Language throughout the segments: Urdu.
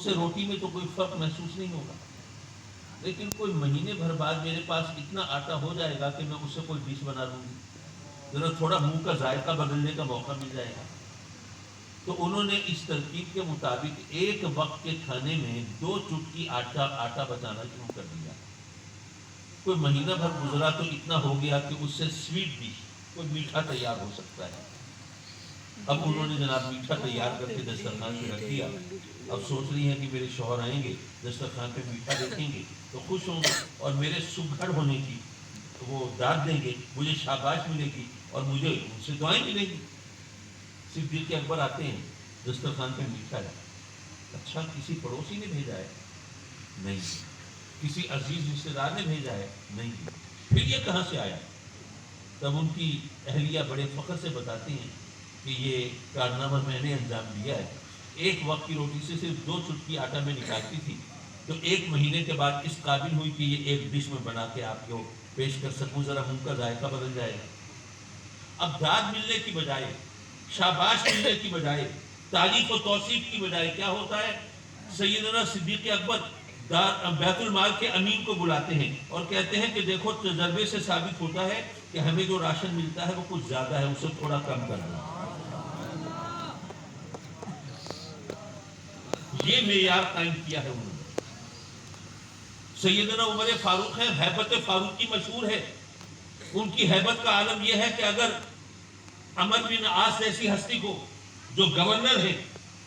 اس سے روٹی میں تو کوئی فرق محسوس نہیں ہوگا، لیکن کوئی مہینے بھر بعد میرے پاس اتنا آٹا ہو جائے گا کہ میں اس سے کوئی ڈش بنا لوں گی، ذرا تھوڑا منہ کا ذائقہ بدلنے کا موقع مل جائے گا۔ تو انہوں نے اس ترکیب کے مطابق ایک وقت کے کھانے میں 2 چٹکی آٹا بچانا شروع کر دیا۔ کوئی مہینہ بھر گزرا تو اتنا ہو گیا کہ اس سے سویٹ ڈش، کوئی میٹھا تیار ہو سکتا ہے۔ اب انہوں نے جناب میٹھا تیار کر کے دسترخوان پہ رکھ دیا۔ اب سوچ رہی ہیں کہ میرے شوہر آئیں گے، دسترخوان پہ میٹھا دیکھیں گے تو خوش ہوں گے، اور میرے سگھڑ ہونے کی وہ داد دیں گے، مجھے شاباش ملے گی اور مجھے ان سے دعائیں ملیں گی۔ صدیق اکبر آتے ہیں، دسترخوان پہ میٹھا ہے۔ اچھا، کسی پڑوسی نے بھیجا ہے؟ نہیں۔ کسی عزیز رشتے دار نے بھیجا ہے؟ نہیں۔ پھر یہ کہاں سے آیا؟ تب ان کی اہلیہ بڑے فخر سے بتاتی ہیں کہ یہ کارنامہ میں نے انجام دیا ہے۔ ایک وقت کی روٹی سے صرف 2 چٹکی آٹا میں نکالتی تھی، تو 1 مہینے کے بعد اس قابل ہوئی کہ یہ ایک ڈش میں بنا کے آپ کو پیش کر سکوں، ذرا منہ کا ذائقہ بدل جائے گا۔ اب داد ملنے کی بجائے، شاباش ملنے کی بجائے، تعریف و توصیف کی بجائے کیا ہوتا ہے؟ سیدنا صدیق اکبر بیت المال کے امین کو بلاتے ہیں اور کہتے ہیں کہ دیکھو، تجربے سے ثابت ہوتا ہے کہ ہمیں جو راشن ملتا ہے وہ کچھ زیادہ ہے، اسے تھوڑا کم کر دو۔ یہ معیار قائم کیا ہے انہوں نے۔ سیدنا عمر فاروق ہیں، ہیبت فاروقی مشہور ہے۔ ان کی ہیبت کا عالم یہ ہے کہ اگر عمرو بن عاص جیسی ہستی کو، جو گورنر ہیں،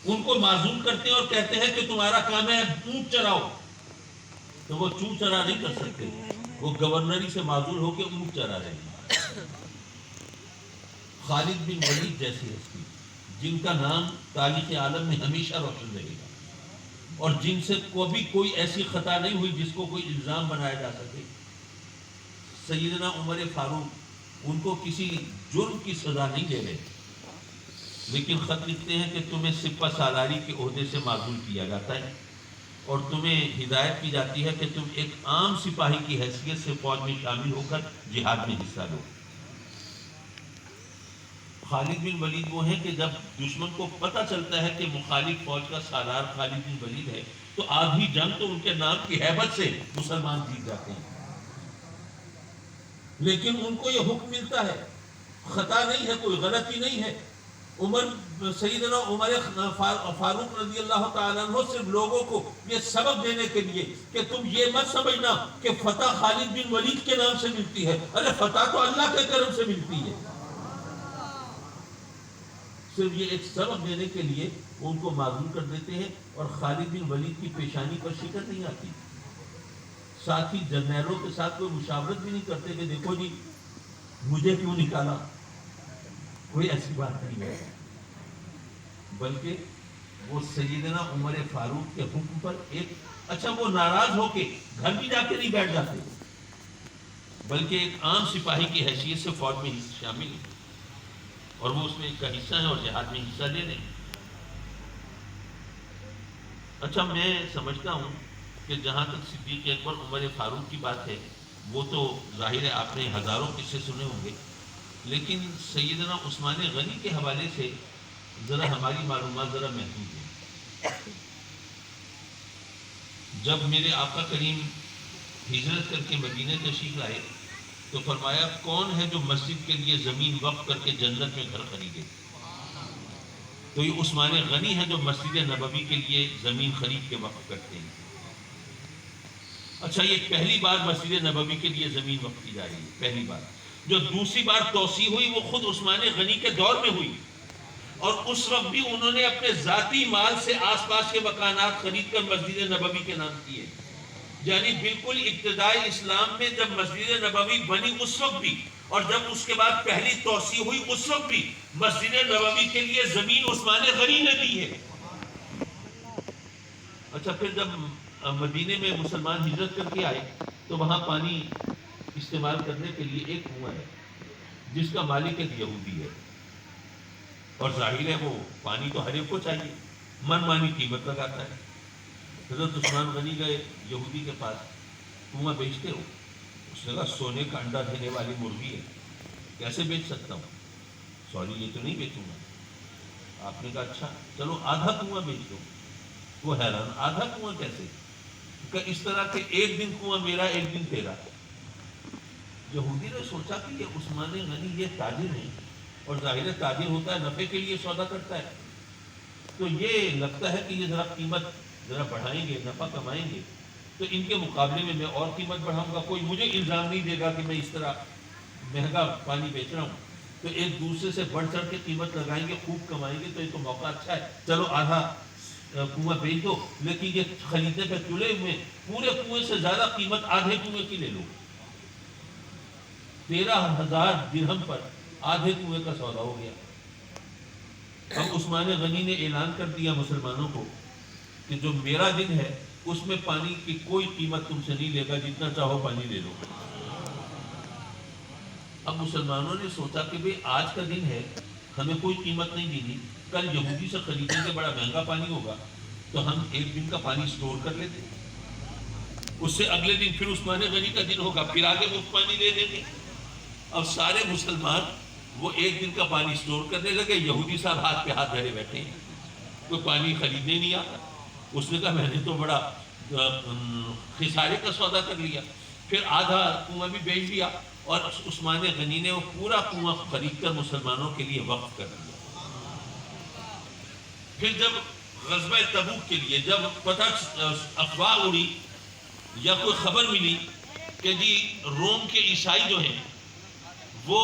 ان کو معزول کرتے ہیں اور کہتے ہیں کہ تمہارا کام ہے اونٹ چراؤ، تو وہ چون چرا نہیں کر سکتے، وہ گورنری سے معزول ہو کے اونٹ چرا رہے ہیں۔ خالد بن ولید جیسی ہستی، جن کا نام تاریخ عالم میں ہمیشہ روشن رہے گا، اور جن سے کبھی کوئی ایسی خطا نہیں ہوئی جس کو کوئی الزام بنایا جا سکے، سیدنا عمر فاروق ان کو کسی جرم کی سزا نہیں دے رہے، لیکن خط لکھتے ہیں کہ تمہیں سپہ سالاری کے عہدے سے معزول کیا جاتا ہے، اور تمہیں ہدایت کی جاتی ہے کہ تم ایک عام سپاہی کی حیثیت سے فوج میں شامل ہو کر جہاد میں حصہ لو۔ خالد بن ولید وہ ہیں کہ جب دشمن کو پتہ چلتا ہے کہ مخالف فوج کا سالار خالد بن ولید ہے، تو آدھی جنگ تو ان کے نام کی ہیبت سے مسلمان جیت جاتے ہیں۔ لیکن ان کو یہ حکم ملتا ہے، خطا نہیں ہے، کوئی غلطی نہیں ہے۔ سیدنا عمر فاروق رضی اللہ تعالیٰ عنہ صرف لوگوں کو یہ سبق دینے کے لیے کہ تم یہ مت سمجھنا کہ فتح خالد بن ولید کے نام سے ملتی ہے، ارے فتح تو اللہ کے کرم سے ملتی ہے۔ صرف یہ ایک سبق دینے کے لیے وہ ان کو معزول کر دیتے ہیں، اور خالد بن ولید کی پیشانی پر شکر نہیں آتی۔ ساتھ ہی جرنیلوں کے ساتھ کوئی مشاورت بھی نہیں کرتے کہ دیکھو جی مجھے کیوں نکالا، کوئی ایسی بات نہیں ہے، بلکہ وہ سیدنا عمر فاروق کے حکم پر اچھا وہ ناراض ہو کے گھر بھی جا کے نہیں بیٹھ جاتے، بلکہ ایک عام سپاہی کی حیثیت سے فوج میں شامل ہیں، اور وہ اس میں ایک کا حصہ ہے اور جہاد میں حصہ لے رہے ہیں۔ اچھا، میں سمجھتا ہوں کہ جہاں تک صدیق اکبر عمر فاروق کی بات ہے، وہ تو ظاہر ہے آپ نے ہزاروں قصے سنے ہوں گے، لیکن سیدنا عثمان غنی کے حوالے سے ذرا ہماری معلومات ذرا محدود ہیں۔ جب میرے آقا کریم ہجرت کر کے مدینہ تشریف لائے تو فرمایا کون ہے جو مسجد کے لیے زمین وقف کر کے جنت میں گھر خریدے؟ تو یہ عثمان غنی ہے جو مسجد نبوی کے لیے زمین خرید کے وقف کرتے ہیں۔ اچھا، یہ پہلی بار مسجد نبوی کے لیے زمین وقف کی جا رہی ہے، پہلی بار۔ جو دوسری بار توسیع ہوئی وہ خود عثمان غنی کے دور میں ہوئی، اور اس وقت بھی انہوں نے اپنے ذاتی مال سے آس پاس کے مکانات خرید کر مسجد نبوی کے نام کیے۔ یعنی بالکل ابتدائی اسلام میں جب مسجد نبوی بنی اس وقت بھی، اور جب اس کے بعد پہلی توسیع ہوئی اس وقت بھی، مسجد نبوی کے لیے زمین عثمان غنی نے دی ہے۔ اچھا، پھر جب مدینے میں مسلمان ہجرت کر کے آئے تو وہاں پانی استعمال کرنے کے لیے ایک کنواں ہے جس کا مالک ایک یہودی ہے، اور ظاہر ہے وہ پانی تو ہر ایک کو چاہیے، من مانی قیمت لگاتا ہے۔ حضرت عثمان غنی گئے یہودی کے پاس، کنواں بیچتے ہو؟ اس نے کہا سونے کا انڈا دینے والی مرغی ہے، کیسے بیچ سکتا ہوں؟ سوری، یہ تو نہیں بیچوں گا۔ آپ نے کہا اچھا چلو آدھا کنواں بیچ دو۔ وہ حیران، آدھا کنواں کیسے؟ کہ اس طرح کہ ایک دن کنواں میرا ایک دن تیرا۔ یہودی نے سوچا کہ یہ عثمان غنی یہ تاجر ہیں، اور ظاہر تاجر ہوتا ہے نفع کے لیے سودا کرتا ہے، تو یہ لگتا ہے کہ یہ ذرا قیمت ذرا بڑھائیں گے، نفع کمائیں گے، تو ان کے مقابلے میں اور قیمت بڑھاؤں گا، کوئی مجھے الزام نہیں دے گا کہ میں اس طرح مہنگا پانی بیچ رہا ہوں، تو ایک دوسرے سے بڑھ چڑھ کے قیمت لگائیں گے، خوب کمائیں گے، تو یہ تو موقع اچھا ہے، چلو آدھا کنواں بیچ دو، لیکن یہ خریدنے پہ تلے ہوئے پورے کنویں سے زیادہ قیمت آدھے کنویں کی لے لو۔ 13,000 درہم پر آدھے کنویں کا سودا ہو گیا۔ اب عثمان غنی نے اعلان کر دیا مسلمانوں کو کہ جو میرا دن ہے اس میں پانی کی کوئی قیمت تم سے نہیں لے گا، جتنا چاہو پانی لے لو۔ اب مسلمانوں نے سوچا کہ بھئی آج کا دن ہے، ہمیں کوئی قیمت نہیں دینی، کل یہودی سے خریدیں گے، بڑا مہنگا پانی ہوگا، تو ہم ایک دن کا پانی سٹور کر لیتے، اس سے اگلے دن پھر عثمان غنی کا دن ہوگا، پھر آگے مفت پانی لے لیں گے۔ اب سارے مسلمان وہ ایک دن کا پانی سٹور کرنے لگے، یہودی صاحب ہاتھ پہ ہاتھ دھرے بیٹھے ہیں، کوئی پانی خریدنے نہیں آتا۔ اس نے کہا میں نے تو بڑا خسارے کا سودا کر لیا، پھر آدھا کنواں بھی بیچ دیا، اور عثمان غنی نے وہ پورا کنواں خرید کر مسلمانوں کے لیے وقف کر دیا۔ پھر جب غزوہ تبوک کے لیے جب پتہ افواہ اڑی یا کوئی خبر ملی کہ جی روم کے عیسائی جو ہیں وہ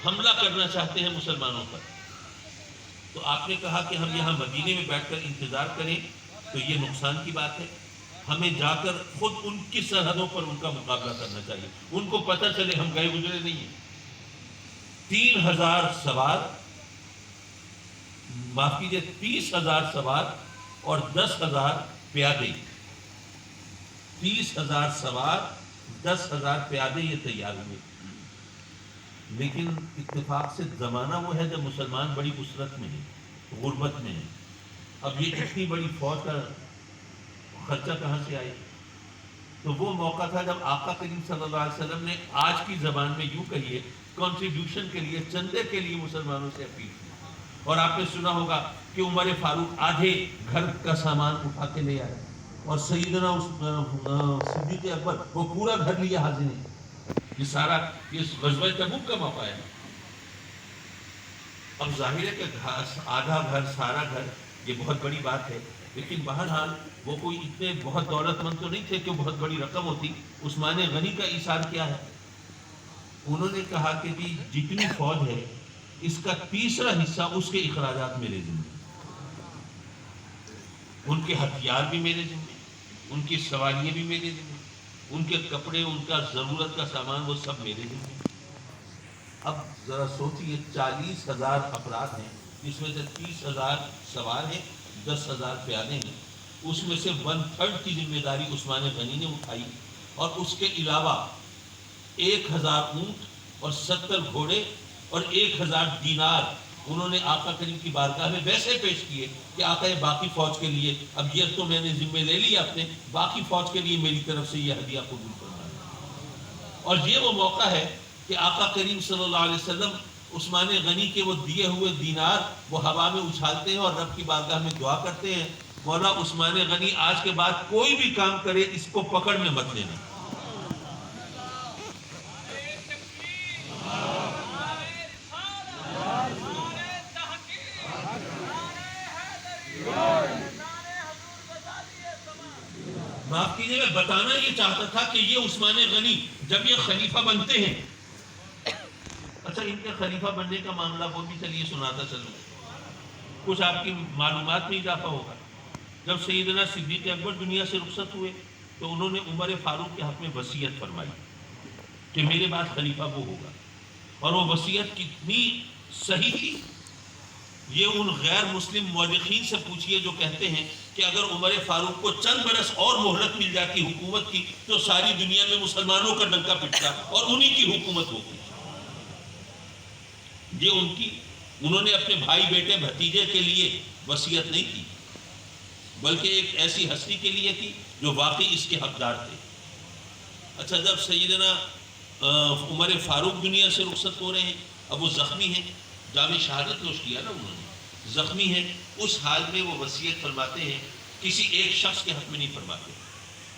حملہ کرنا چاہتے ہیں مسلمانوں پر، تو آپ نے کہا کہ ہم یہاں مدینے میں بیٹھ کر انتظار کریں، تو یہ نقصان کی بات ہے، ہمیں جا کر خود ان کی سرحدوں پر ان کا مقابلہ کرنا چاہیے، ان کو پتہ چلے ہم گئے گزرے نہیں ہیں۔ 3,000 سوار، معاف کیجیے 30,000 سوار اور 10,000 پیادے، 30,000 سوار 10,000 پیادے یہ تیار ہوئے۔ لیکن اتفاق سے زمانہ وہ ہے جب مسلمان بڑی اسرت میں ہیں، غربت میں ہیں، اب یہ اتنی بڑی فوج کا خرچہ کہاں سے آئے؟ تو وہ موقع تھا جب آقا کریم صلی اللہ علیہ وسلم نے آج کی زبان میں یوں کہیے کنٹریبیوشن کے لیے، چندے کے لیے مسلمانوں سے اپیل کی، اور آپ نے سنا ہوگا کہ عمر فاروق آدھے گھر کا سامان اٹھا کے لے آئے، اور سیدنا صدیق اکبر وہ پورا گھر لیا حاضر ہیں۔ یہ سارا یہ غزوہ تبوک کا موقع ہے۔ اب ظاہر ہے کہ آدھا گھر سارا گھر یہ بہت بڑی بات ہے، لیکن بہرحال وہ کوئی اتنے بہت دولت مند تو نہیں تھے کہ بہت بڑی رقم ہوتی۔ عثمان غنی کا ایثار کیا ہے؟ انہوں نے کہا کہ جی جتنی فوج ہے اس کا تیسرا حصہ اس کے اخراجات میرے ذمہ، ان کے ہتھیار بھی میرے ذمہ، ان کی سواریاں بھی میرے ذمہ، ان کے کپڑے، ان کا ضرورت کا سامان وہ سب میرے ذمہ۔ اب ذرا سوچیے 40,000 افراد ہیں، اس میں سے 30,000 سوار ہیں، 10,000 پیادے ہیں، اس میں سے 1/3 کی ذمہ داری عثمان غنی نے اٹھائی، اور اس کے علاوہ 1,000 اونٹ اور 70 گھوڑے اور 1,000 دینار انہوں نے آقا کریم کی بارگاہ میں ویسے پیش کیے کہ آقا یہ باقی فوج کے لیے، اب یہ تو میں نے ذمہ لے لیا اپنے، باقی فوج کے لیے میری طرف سے یہ ہدیہ قبول کرنا۔ اور یہ وہ موقع ہے کہ آقا کریم صلی اللہ علیہ وسلم عثمان غنی کے وہ دیے ہوئے دینار وہ ہوا میں اچھالتے ہیں اور رب کی بارگاہ میں دعا کرتے ہیں، مولا عثمان غنی آج کے بعد کوئی بھی کام کرے اس کو پکڑ میں مت لینا۔ معاف کیجیے، میں بتانا یہ چاہتا تھا کہ یہ عثمان غنی جب یہ خلیفہ بنتے ہیں، اچھا ان کے خلیفہ بننے کا معاملہ وہ بھی چلیے سناتا چلوں، کچھ آپ کی معلومات میں اضافہ ہوگا۔ جب سیدنا صدیق اکبر دنیا سے رخصت ہوئے تو انہوں نے عمر فاروق کے حق میں وصیت فرمائی کہ میرے بعد خلیفہ وہ ہوگا، اور وہ وصیت کتنی صحیح تھی یہ ان غیر مسلم مورخین سے پوچھئے جو کہتے ہیں کہ اگر عمر فاروق کو چند برس اور مہلت مل جاتی حکومت کی تو ساری دنیا میں مسلمانوں کا ڈنکا پٹتا اور انہی کی حکومت ہوگی۔ یہ انہوں نے اپنے بھائی بیٹے بھتیجے کے لیے وصیت نہیں کی، بلکہ ایک ایسی ہستی کے لیے کی جو واقعی اس کے حقدار تھے۔ اچھا جب سیدنا عمر فاروق دنیا سے رخصت ہو رہے ہیں، اب وہ زخمی ہیں، جام شہادت نوش کیا نا انہوں نے، زخمی ہیں، اس حال میں وہ وصیت فرماتے ہیں، کسی ایک شخص کے حق میں نہیں فرماتے،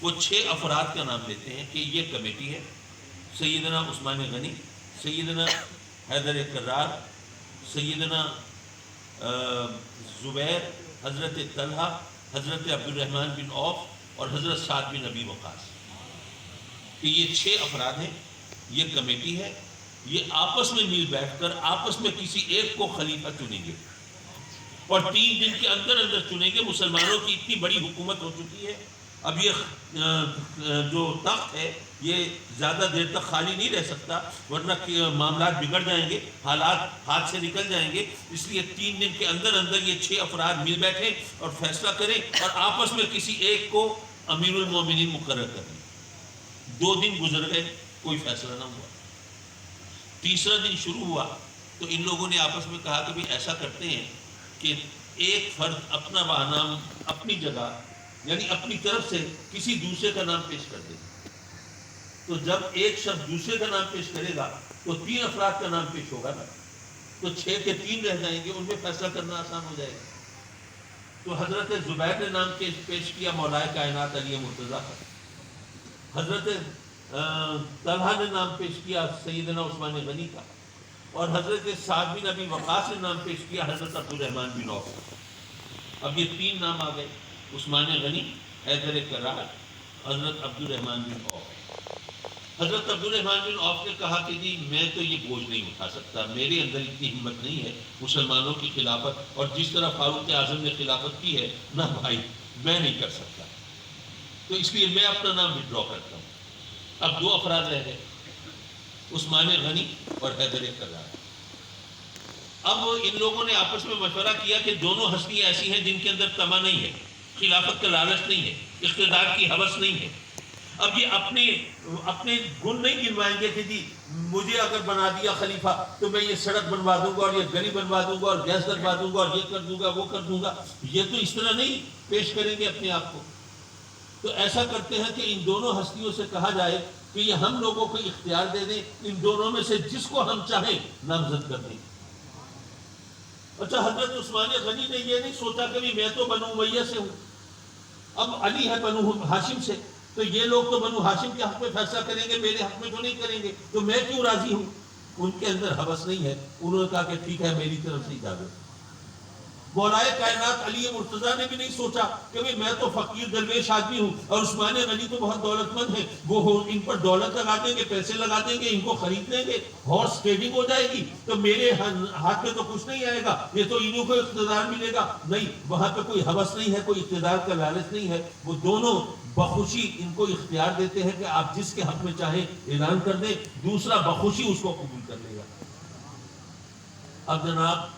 وہ 6 افراد کا نام لیتے ہیں کہ یہ کمیٹی ہے: سیدنا عثمان غنی، سیدنا حیدر کرار، سیدنا زبیر، حضرت طلحہ، حضرت عبد الرحمن بن عوف اور حضرت سعد بن ابی وقاص، کہ یہ 6 افراد ہیں، یہ کمیٹی ہے، یہ آپس میں مل بیٹھ کر آپس میں کسی ایک کو خلیفہ چنیں گے اور 3 دن کے اندر اندر چنیں گے۔ مسلمانوں کی اتنی بڑی حکومت ہو چکی ہے، اب یہ جو تخت ہے یہ زیادہ دیر تک خالی نہیں رہ سکتا، ورنہ معاملات بگڑ جائیں گے، حالات ہاتھ سے نکل جائیں گے، اس لیے 3 دن کے اندر اندر یہ 6 افراد مل بیٹھیں اور فیصلہ کریں اور آپس میں کسی ایک کو امیر المومنین مقرر کریں۔ 2 دن گزر گئے، کوئی فیصلہ نہ ہوا۔ تیسرا دن شروع ہوا تو ان لوگوں نے آپس میں کہا کہ بھی ایسا کرتے ہیں کہ ایک فرد اپنا نام اپنی جگہ یعنی اپنی طرف سے کسی دوسرے کا نام پیش کر دے، تو جب ایک شخص دوسرے کا نام پیش کرے گا تو 3 افراد کا نام پیش ہوگا نا، تو 6 کے 3 رہ جائیں گے، ان میں فیصلہ کرنا آسان ہو جائے گا۔ تو حضرت زبیر نے نام پیش کیا مولا کائنات علی مرتضیٰ کا، حضرت طلحہ نے نام پیش کیا سیدنا عثمان غنی کا، اور حضرت سعد بن ابی وقاص نے نام پیش کیا حضرت عبد الرحمن بن عوف کا۔ اب یہ 3 نام آ گئے: عثمان غنی، حیدر کرار، حضرت عبد الرحمن بن عوف۔ حضرت عبد الرحمن بن عوف نے کہا کہ جی میں تو یہ بوجھ نہیں اٹھا سکتا، میرے اندر اتنی ہمت نہیں ہے مسلمانوں کی خلافت، اور جس طرح فاروق اعظم نے خلافت کی ہے نہ بھائی، میں نہیں کر سکتا، تو اس لیے میں اپنا نام وڈرا کرتا ہوں۔ اب 2 افراد رہ گئے، عثمان غنی اور حیدر کرار۔ اب ان لوگوں نے آپس میں مشورہ کیا کہ دونوں ہستیاں ایسی ہیں جن کے اندر طمع نہیں ہے، خلافت کا لالچ نہیں ہے، اقتدار کی ہوس نہیں ہے۔ اب یہ اپنے گن نہیں گنوائیں گے کہ جی مجھے اگر بنا دیا خلیفہ تو میں یہ سڑک بنوا دوں گا اور یہ گلی بنوا دوں گا اور گیس لگوا دوں گا اور یہ کر دوں گا وہ کر دوں گا، یہ تو اس طرح نہیں پیش کریں گے اپنے آپ کو۔ تو ایسا کرتے ہیں کہ ان دونوں ہستیوں سے کہا جائے کہ یہ ہم لوگوں کو اختیار دے دیں، ان دونوں میں سے جس کو ہم چاہیں نامزد کر دیں۔ اچھا، حضرت عثمان غنی نے یہ نہیں سوچا کہ میں تو بنو امیہ سے ہوں، اب علی ہے بنو ہاشم سے، تو یہ لوگ تو بنو ہاشم کے حق میں فیصلہ کریں گے، میرے حق میں تو نہیں کریں گے، تو میں کیوں راضی ہوں؟ ان کے اندر ہوس نہیں ہے، انہوں نے کہا کہ ٹھیک ہے میری طرف سے اجازت۔ مولا کائنات علی مرتضیٰ نے بھی نہیں سوچا کہ میں تو فقیر درویش آدمی ہوں اور عثمان غنی تو بہت دولت مند ہے، وہ ان پر دولت لگا دیں گے، پیسے لگا دیں گے، ان کو خرید لیں گے، ہارس ٹریڈنگ ہو جائے گی، تو میرے ہاتھ میں تو کچھ نہیں آئے گا، یہ تو انہوں کو اقتدار ملے گا۔ نہیں، وہاں پہ کوئی ہوس نہیں ہے، کوئی اقتدار کا لالچ نہیں ہے، وہ دونوں بخوشی ان کو اختیار دیتے ہیں کہ آپ جس کے حق میں چاہیں اعلان کر دیں، دوسرا بخوشی اس کو قبول کر لے گا۔ اب جناب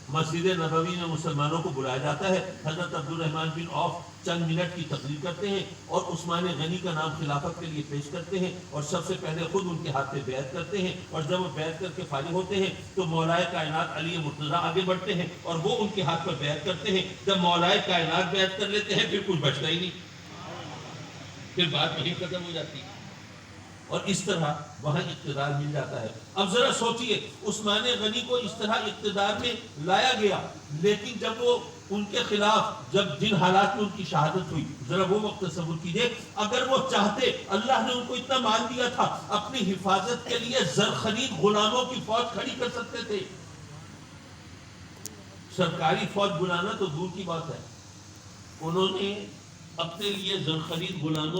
مسجد نبوی میں مسلمانوں کو بلایا جاتا ہے، حضرت عبد الرحمن بن عوف چند منٹ کی تقریر کرتے ہیں اور عثمان غنی کا نام خلافت کے لیے پیش کرتے ہیں، اور سب سے پہلے خود ان کے ہاتھ میں بیعت کرتے ہیں، اور جب وہ بیعت کر کے فارغ ہوتے ہیں تو مولا کائنات علی مرتضیٰ آگے بڑھتے ہیں اور وہ ان کے ہاتھ پر بیعت کرتے ہیں۔ جب مولا کائنات بیعت کر لیتے ہیں پھر کچھ بچتا ہی نہیں، پھر بات وہیں ختم ہو جاتی ہے، اور اس طرح وہاں اقتدار مل جاتا ہے۔ اب ذرا سوچئے، عثمان غنی کو اس طرح اقتدار میں لایا گیا، لیکن جب وہ ان کے خلاف جن حالات میں ان کی شہادت ہوئی، ذرا وہ وقت تصور کیجئے، اگر وہ چاہتے، اللہ نے ان کو اتنا مال دیا تھا، اپنی حفاظت کے لیے زرخرید غلاموں کی فوج کھڑی کر سکتے تھے۔ سرکاری فوج بلانا تو دور کی بات ہے، انہوں نے اپنے لیے زرخرید غلاموں